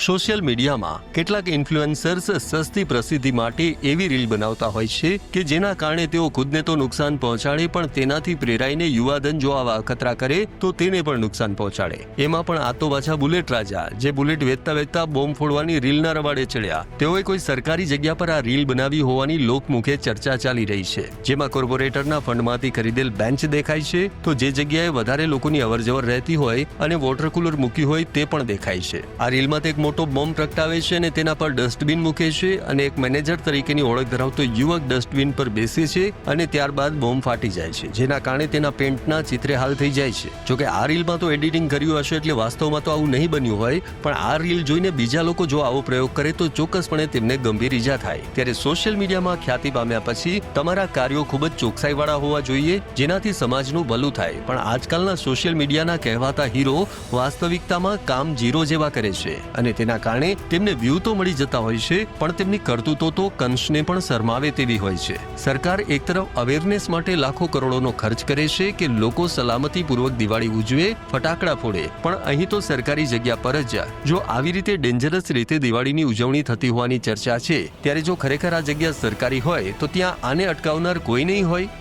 Social મીડિયામાં કેટલાક influencers સસ્તી પ્રસિદ્ધિ માટે એવી રીલ બનાવતા હોય છે કે જેના કારણે તેઓ ખુદને તો નુકસાન પહોંચાડે પણ તેનાથી પ્રેરાઈને યુવાધન જો આવા અખતરા કરે તો તેને પણ નુકસાન પહોંચાડે. એમાં પણ આ તો પાછા બુલેટ રાજા, જે બુલેટ વેચતા વેચતા બોમ્બ ફોડવાની રીલના રવાડે ચડ્યા. તેઓએ કોઈ સરકારી જગ્યા પર આ રીલ બનાવી હોવાની લોકમુખે ચર્ચા ચાલી રહી છે, જેમાં કોર્પોરેટરના ફંડમાંથી ખરીદેલ બેન્ચ દેખાય છે, તો જે જગ્યાએ વધારે લોકોની અવરજવર રહેતી હોય અને વોટર કુલર મૂકી હોય તે પણ દેખાય છે. આ રીલમાં તે એક મોટો બોમ્બ પ્રગટાવે છે અને તેના પર ડસ્ટબિન મૂકે છે અને એક મેનેજર તરીકેની ઓળખ ધરાવતો યુવક ડસ્ટબિન પર બેસે છે અને ત્યારબાદ બોમ્બ ફાટી જાય છે, જેના કારણે તેના પેન્ટના ચિત્રે હાલ થઈ જાય છે. જોકે આ રીલમાં તો એડિટિંગ કર્યું હશે એટલે વાસ્તવમાં તો આવું નહીં બન્યું હોય, પણ આ રીલ જોઈને બીજા લોકો જો આવો પ્રયોગ કરે તો ચોક્કસપણે તેમને ગંભીર ઈજા થાય. ત્યારે સોશિયલ મીડિયામાં ખ્યાતિ પામ્યા પછી તમારા કાર્યો ખૂબ જ ચોકસાઈવાળા હોવા જોઈએ, જેનાથી સમાજનું ભલું થાય. પણ આજકાલના સોશિયલ મીડિયાના કહેવાતા હીરો વાસ્તવિકતામાં કામ જીરો જેવા કરે છે અને તેના કારણે તેમને વ્યૂ તો મળી જતા હોય છે, પણ તેમની કરતૂતો તો કંસને પણ શરમાવે તેવી હોય છે. સરકાર એક તરફ અવેરનેસ માટે લાખો કરોડોનો ખર્ચ કરે છે કે લોકો સલામતીપૂર્વક દિવાળી ઉજવે, ફટાકડા ફોડે, પણ અહીં તો સરકારી જગ્યા પર જ જો આવી રીતે ડેન્જરસ રીતે દિવાળીની ઉજવણી થતી હોવાની ચર્ચા છે, ત્યારે જો ખરેખર આ જગ્યા સરકારી હોય તો ત્યાં આને અટકાવનાર કોઈ નહીં હોય.